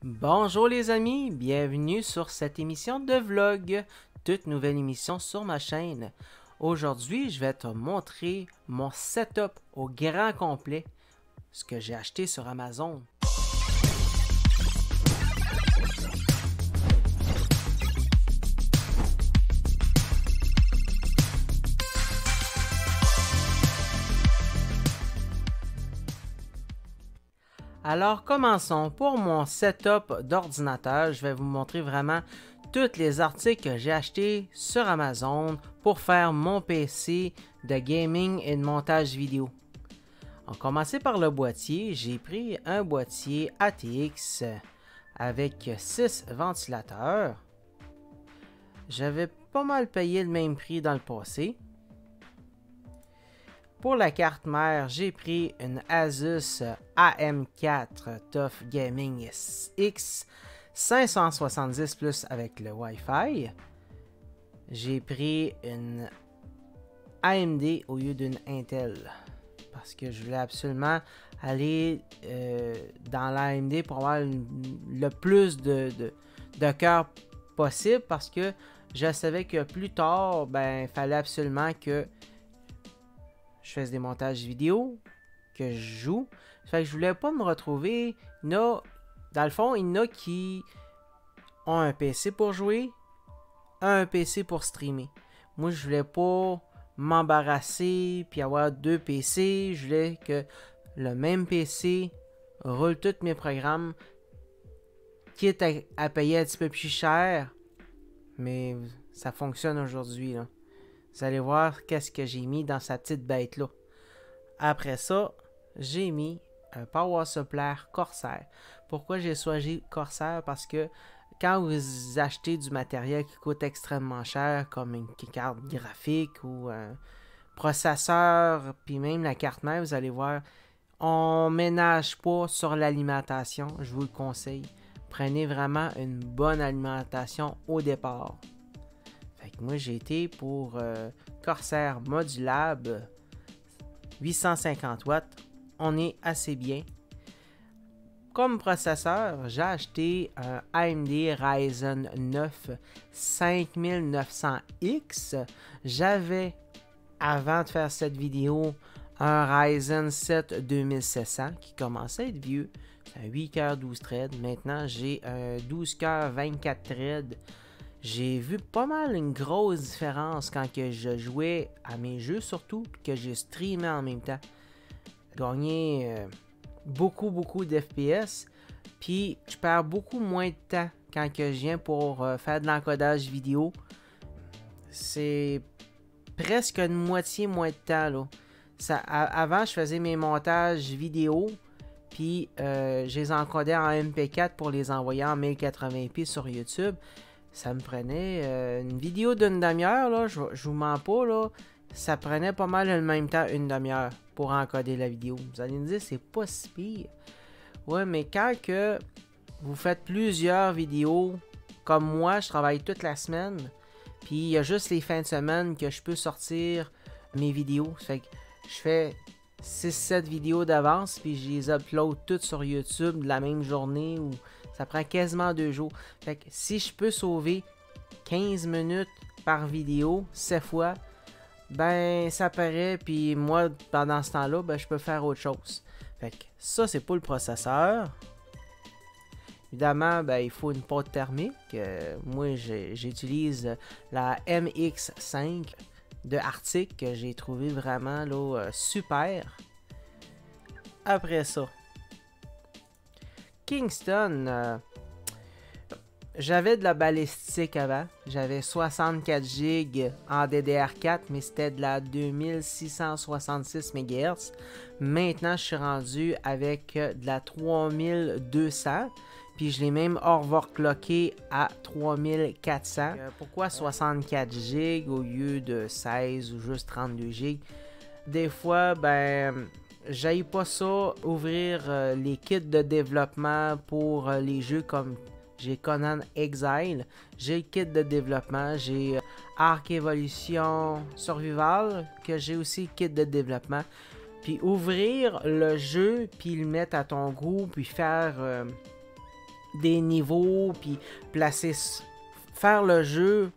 Bonjour les amis, bienvenue sur cette émission de vlog, toute nouvelle émission sur ma chaîne. Aujourd'hui, je vais te montrer mon setup au grand complet, ce que j'ai acheté sur Amazon. Alors commençons. Pour mon setup d'ordinateur, je vais vous montrer vraiment tous les articles que j'ai achetés sur Amazon pour faire mon PC de gaming et de montage vidéo. On va commencer par le boîtier. J'ai pris un boîtier ATX avec 6 ventilateurs. J'avais pas mal payé le même prix dans le passé. Pour la carte mère, j'ai pris une Asus AM4 TUF Gaming X 570 Plus avec le Wi-Fi. J'ai pris une AMD au lieu d'une Intel parce que je voulais absolument aller dans l'AMD pour avoir le plus de cœur possible parce que je savais que plus tard, il fallait absolument que je fasse des montages vidéo, que je joue. Fait que je voulais pas me retrouver. Dans le fond, il y en a qui ont un PC pour jouer, un PC pour streamer. Moi, je voulais pas m'embarrasser puis avoir deux PC. Je voulais que le même PC roule tous mes programmes, quitte à payer un petit peu plus cher. Mais ça fonctionne aujourd'hui, là. Vous allez voir qu'est-ce que j'ai mis dans sa petite bête là. Après ça, j'ai mis un Power Supply Corsair. Pourquoi j'ai choisi Corsair? Parce que quand vous achetez du matériel qui coûte extrêmement cher, comme une carte graphique ou un processeur, puis même la carte mère, vous allez voir, on ménage pas sur l'alimentation, je vous le conseille. Prenez vraiment une bonne alimentation au départ. Moi, j'ai été pour Corsair modulable 850 watts. On est assez bien. Comme processeur, j'ai acheté un AMD Ryzen 9 5900X. J'avais, avant de faire cette vidéo, un Ryzen 7 2700 qui commençait à être vieux. C'est un 8 coeurs 12 threads. Maintenant, j'ai un 12 coeurs 24 threads. J'ai vu pas mal une grosse différence quand que je jouais à mes jeux, surtout que je streamais en même temps. Gagné beaucoup d'FPS, puis je perds beaucoup moins de temps quand que je viens pour faire de l'encodage vidéo. C'est presque une moitié moins de temps, là. Avant, je faisais mes montages vidéo, puis je les encodais en MP4 pour les envoyer en 1080p sur YouTube. Ça me prenait une vidéo d'une demi-heure, là, je vous mens pas, là, ça prenait pas mal le même temps, une demi-heure, pour encoder la vidéo. Vous allez me dire, c'est pas si pire. Ouais, mais quand que vous faites plusieurs vidéos, comme moi, je travaille toute la semaine, puis il y a juste les fins de semaine que je peux sortir mes vidéos. Ça fait que je fais 6-7 vidéos d'avance, puis je les upload toutes sur YouTube de la même journée ou ça prend quasiment 2 jours. Fait que si je peux sauver 15 minutes par vidéo, 7 fois, ça paraît. Puis moi, pendant ce temps-là, je peux faire autre chose. Fait que ça, c'est pour le processeur. Évidemment, il faut une pâte thermique. Moi, j'utilise la MX5 de Arctic que j'ai trouvé vraiment là, super. Après ça, Kingston, j'avais de la balistique avant, j'avais 64 GB en DDR4, mais c'était de la 2666 MHz. Maintenant, je suis rendu avec de la 3200, puis je l'ai même overclocké à 3400. Pourquoi 64 GB au lieu de 16 ou juste 32 GB? Des fois, j'aille pas ça ouvrir les kits de développement pour les jeux comme j'ai Conan Exile, j'ai le kit de développement, j'ai Ark Evolution Survival que j'ai aussi le kit de développement. Puis ouvrir le jeu puis le mettre à ton goût puis faire des niveaux, puis faire le jeu.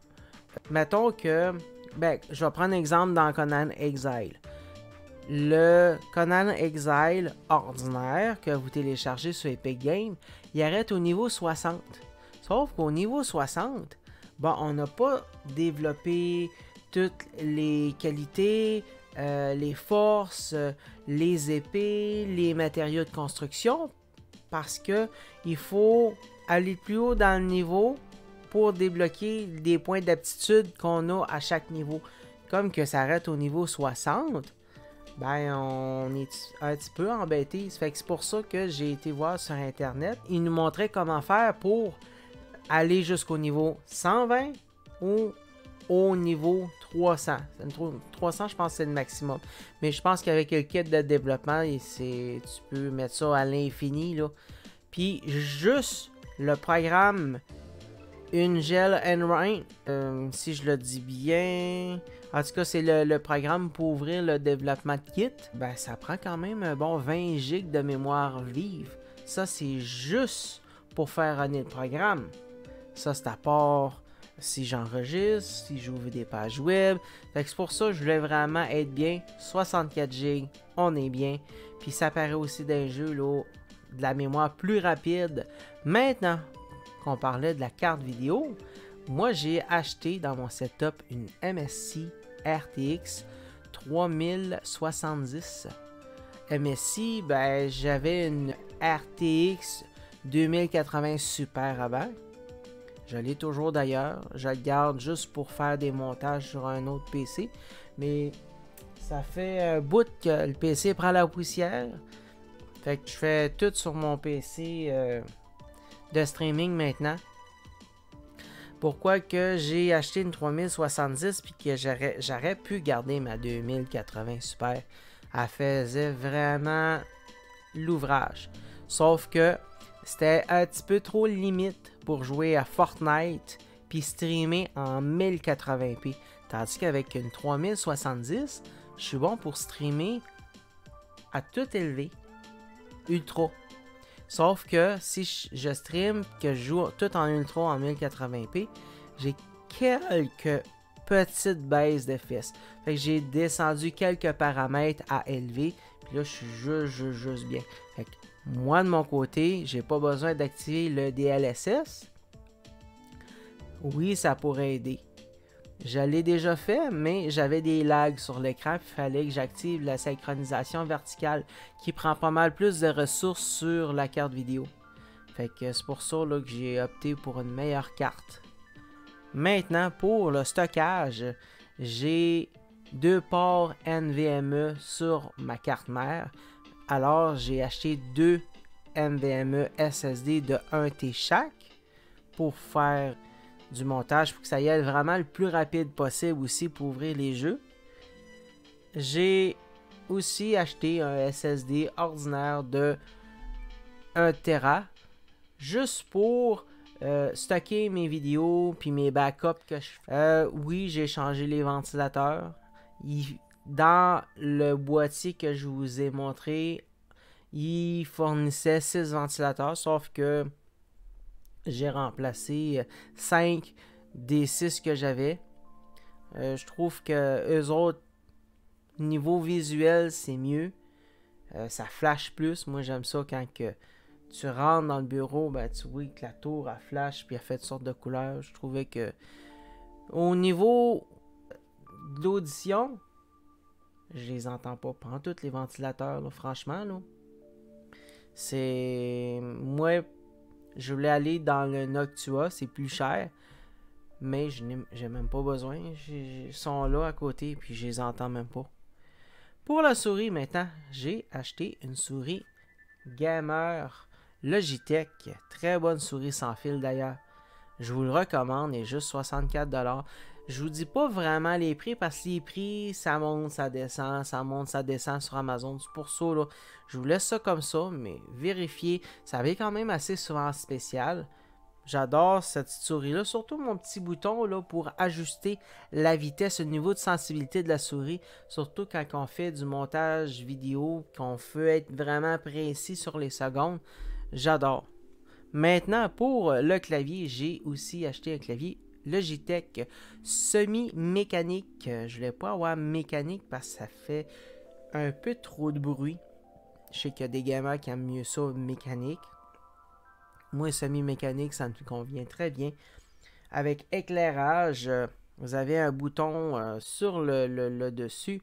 Mettons que, ben, je vais prendre un exemple dans Conan Exile. Le Conan Exile ordinaire que vous téléchargez sur Epic Games, il arrête au niveau 60. Sauf qu'au niveau 60, bon, on n'a pas développé toutes les qualités, les forces, les épées, les matériaux de construction, parce que il faut aller plus haut dans le niveau pour débloquer des points d'aptitude qu'on a à chaque niveau. Comme que ça arrête au niveau 60, ben on est un petit peu embêté. C'est pour ça que j'ai été voir sur internet. Ils nous montraient comment faire pour aller jusqu'au niveau 120 ou au niveau 300. 300, je pense que c'est le maximum. Mais je pense qu'avec le kit de développement, tu peux mettre ça à l'infini, là. Puis juste le programme Ungel Enrain, si je le dis bien, en tout cas c'est le programme pour ouvrir le développement de kit, ben ça prend quand même un bon 20 GB de mémoire vive. Ça c'est juste pour faire runner le programme. Ça c'est à part si j'enregistre, si j'ouvre des pages web. Fait que c'est pour ça que je voulais vraiment être bien. 64 GB, on est bien. Puis ça paraît aussi d'un jeu là, de la mémoire plus rapide. Maintenant qu'on parlait de la carte vidéo, moi j'ai acheté dans mon setup une MSI RTX 3070. MSI, ben j'avais une RTX 2080 Super avant. Je l'ai toujours d'ailleurs. Je le garde juste pour faire des montages sur un autre PC. Mais ça fait un bout que le PC prend la poussière. Fait que je fais tout sur mon PC de streaming maintenant. Pourquoi que j'ai acheté une 3070 puis que j'aurais pu garder ma 2080 Super. Elle faisait vraiment l'ouvrage. Sauf que c'était un petit peu trop limite pour jouer à Fortnite puis streamer en 1080p. Tandis qu'avec une 3070, je suis bon pour streamer à tout élevé. Ultra. Sauf que si je stream, que je joue tout en ultra en 1080p, j'ai quelques petites baisses de FPS. Fait que j'ai descendu quelques paramètres à élever. Puis là, je suis juste bien. Fait que moi, de mon côté, j'ai pas besoin d'activer le DLSS. Oui, ça pourrait aider. Je l'ai déjà fait, mais j'avais des lags sur l'écran. Il fallait que j'active la synchronisation verticale qui prend pas mal plus de ressources sur la carte vidéo. Fait que c'est pour ça là, que j'ai opté pour une meilleure carte. Maintenant, pour le stockage, j'ai 2 ports NVMe sur ma carte mère. Alors, j'ai acheté 2 NVMe SSD de 1T chaque pour faire du montage pour que ça y aille vraiment le plus rapide possible aussi pour ouvrir les jeux. J'ai aussi acheté un SSD ordinaire de 1 Tera juste pour stocker mes vidéos puis mes backups que je fais. Oui, j'ai changé les ventilateurs. Dans le boîtier que je vous ai montré, il fournissait 6 ventilateurs, sauf que j'ai remplacé 5 des 6 que j'avais. Je trouve que eux autres, niveau visuel, c'est mieux. Ça flash plus. Moi, j'aime ça quand que tu rentres dans le bureau, ben, tu vois que la tour a flash puis elle fait toutes sortes de couleurs. Je trouvais que au niveau de l'audition, je les entends pas. Prends tous les ventilateurs, là, franchement. Là. C'est. Moi, je voulais aller dans le Noctua, c'est plus cher. Mais j'ai même pas besoin. Ils sont là à côté puis je les entends même pas. Pour la souris maintenant, j'ai acheté une souris gamer Logitech. Très bonne souris sans fil d'ailleurs. Je vous le recommande, elle est juste 64$. Je vous dis pas vraiment les prix parce que les prix, ça monte, ça descend, ça monte, ça descend sur Amazon. C'est pour ça, là, je vous laisse ça comme ça, mais vérifiez. Ça avait quand même assez souvent en spécial. J'adore cette petite souris-là, surtout mon petit bouton là, pour ajuster la vitesse, le niveau de sensibilité de la souris. Surtout quand on fait du montage vidéo, qu'on veut être vraiment précis sur les secondes. J'adore. Maintenant, pour le clavier, j'ai aussi acheté un clavier Logitech semi-mécanique. Je voulais pas avoir mécanique parce que ça fait un peu trop de bruit. Je sais qu'il y a des gamers qui aiment mieux ça mécanique. Moi, semi-mécanique, ça me convient très bien. Avec éclairage, vous avez un bouton sur le dessus,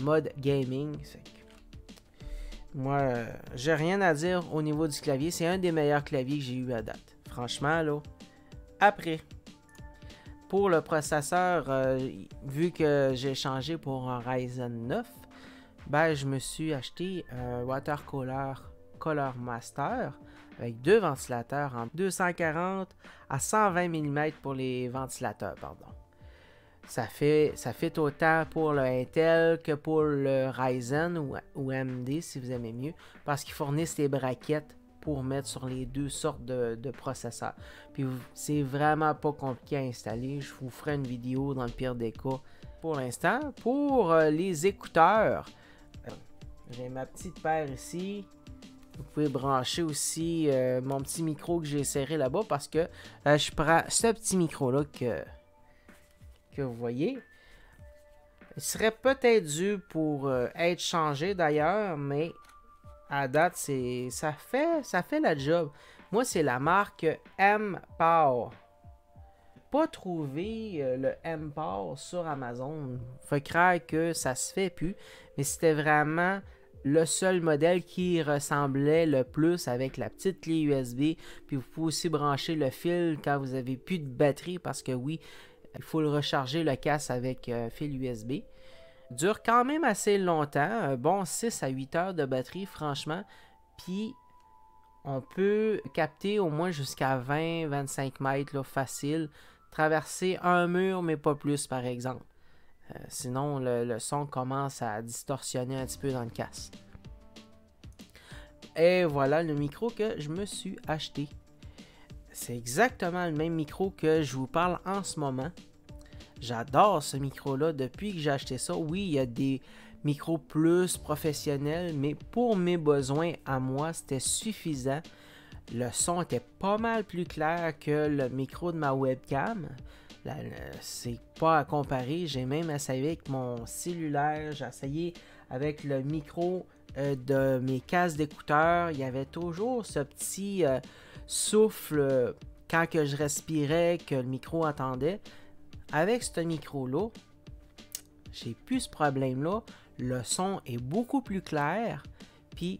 mode gaming. Moi, j'ai rien à dire au niveau du clavier. C'est un des meilleurs claviers que j'ai eu à date. Franchement, là. Après, pour le processeur, vu que j'ai changé pour un Ryzen 9, ben, je me suis acheté un Water Color Master avec deux ventilateurs en 240 à 120 mm pour les ventilateurs, pardon. Ça fait autant pour le Intel que pour le Ryzen ou AMD si vous aimez mieux, parce qu'ils fournissent des braquettes pour mettre sur les deux sortes de processeurs. Puis c'est vraiment pas compliqué à installer. Je vous ferai une vidéo dans le pire des cas pour l'instant. Pour les écouteurs, j'ai ma petite paire ici. Vous pouvez brancher aussi mon petit micro que j'ai serré là-bas parce que je prends ce petit micro-là que vous voyez. Il serait peut-être dû pour être changé d'ailleurs, mais à date, ça fait la job. Moi, c'est la marque M-Power. Pas trouvé le M-Power sur Amazon. Fait croire que ça se fait plus, mais c'était vraiment le seul modèle qui ressemblait le plus avec la petite clé USB. Puis vous pouvez aussi brancher le fil quand vous avez plus de batterie parce que oui, il faut le recharger le casque avec fil USB. Dure quand même assez longtemps, un bon 6 à 8 heures de batterie franchement. Puis on peut capter au moins jusqu'à 20-25 mètres là, facile. Traverser un mur mais pas plus par exemple. Sinon le son commence à distorsionner un petit peu dans le casque. Et voilà le micro que je me suis acheté. C'est exactement le même micro que je vous parle en ce moment. J'adore ce micro-là depuis que j'ai acheté ça. Oui, il y a des micros plus professionnels, mais pour mes besoins à moi, c'était suffisant. Le son était pas mal plus clair que le micro de ma webcam. C'est pas à comparer. J'ai même essayé avec mon cellulaire. J'ai essayé avec le micro de mes casques d'écouteurs. Il y avait toujours ce petit souffle quand que je respirais que le micro entendait. Avec ce micro-là, j'ai plus ce problème-là. Le son est beaucoup plus clair. Puis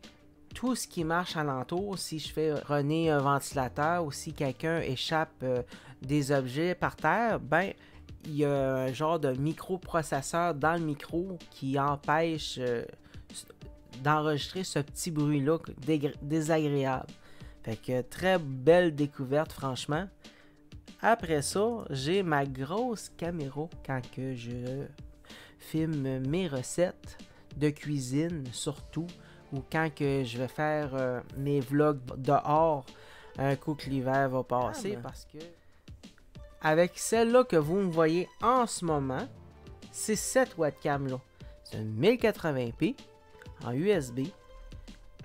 tout ce qui marche alentour, si je fais runner un ventilateur ou si quelqu'un échappe des objets par terre, ben il y a un genre de microprocesseur dans le micro qui empêche d'enregistrer ce petit bruit-là désagréable. Fait que très belle découverte franchement. Après ça, j'ai ma grosse caméra quand que je filme mes recettes de cuisine surtout, ou quand que je vais faire mes vlogs dehors un coup que l'hiver va passer, parce que avec celle-là que vous me voyez en ce moment, c'est cette webcam là. C'est une 1080p en USB.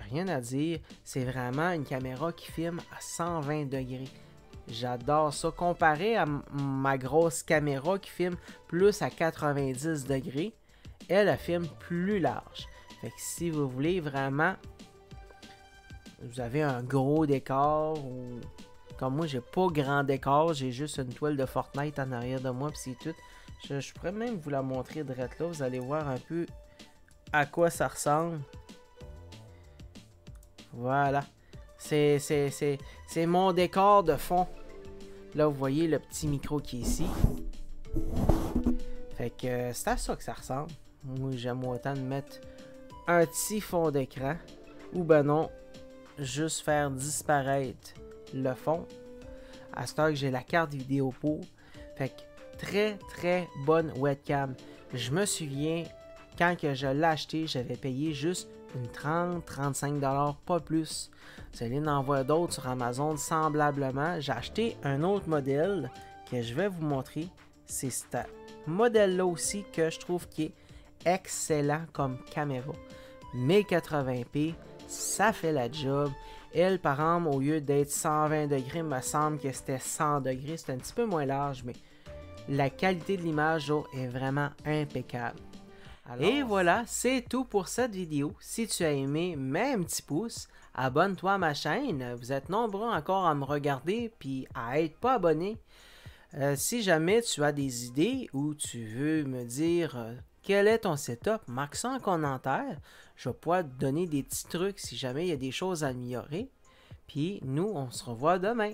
Rien à dire, c'est vraiment une caméra qui filme à 120 degrés. J'adore ça. Comparé à ma grosse caméra qui filme plus à 90 degrés, elle filme plus large. Fait que si vous voulez vraiment, vous avez un gros décor ou comme moi, j'ai pas grand décor, j'ai juste une toile de Fortnite en arrière de moi, puis c'est tout. Je pourrais même vous la montrer direct là, vous allez voir un peu à quoi ça ressemble. Voilà. C'est mon décor de fond. Là, vous voyez le petit micro qui est ici. Fait que c'est à ça que ça ressemble. Moi, j'aime autant de mettre un petit fond d'écran. Ou ben non, juste faire disparaître le fond. À ce temps que j'ai la carte vidéo pour. Fait que très très bonne webcam. Je me souviens, quand que je l'ai acheté, j'avais payé juste une 30-35$, pas plus. Vous allez en voir d'autres sur Amazon semblablement. J'ai acheté un autre modèle que je vais vous montrer. C'est ce modèle-là aussi que je trouve qui est excellent comme caméra. 1080p, ça fait la job. Elle, par exemple, au lieu d'être 120 degrés, il me semble que c'était 100 degrés. C'est un petit peu moins large, mais la qualité de l'image est vraiment impeccable. Et voilà, c'est tout pour cette vidéo. Si tu as aimé, mets un petit pouce, abonne-toi à ma chaîne. Vous êtes nombreux encore à me regarder puis à être pas abonné. Si jamais tu as des idées ou tu veux me dire quel est ton setup, marque ça en commentaire. Je vais pouvoir te donner des petits trucs si jamais il y a des choses à améliorer. Puis nous, on se revoit demain.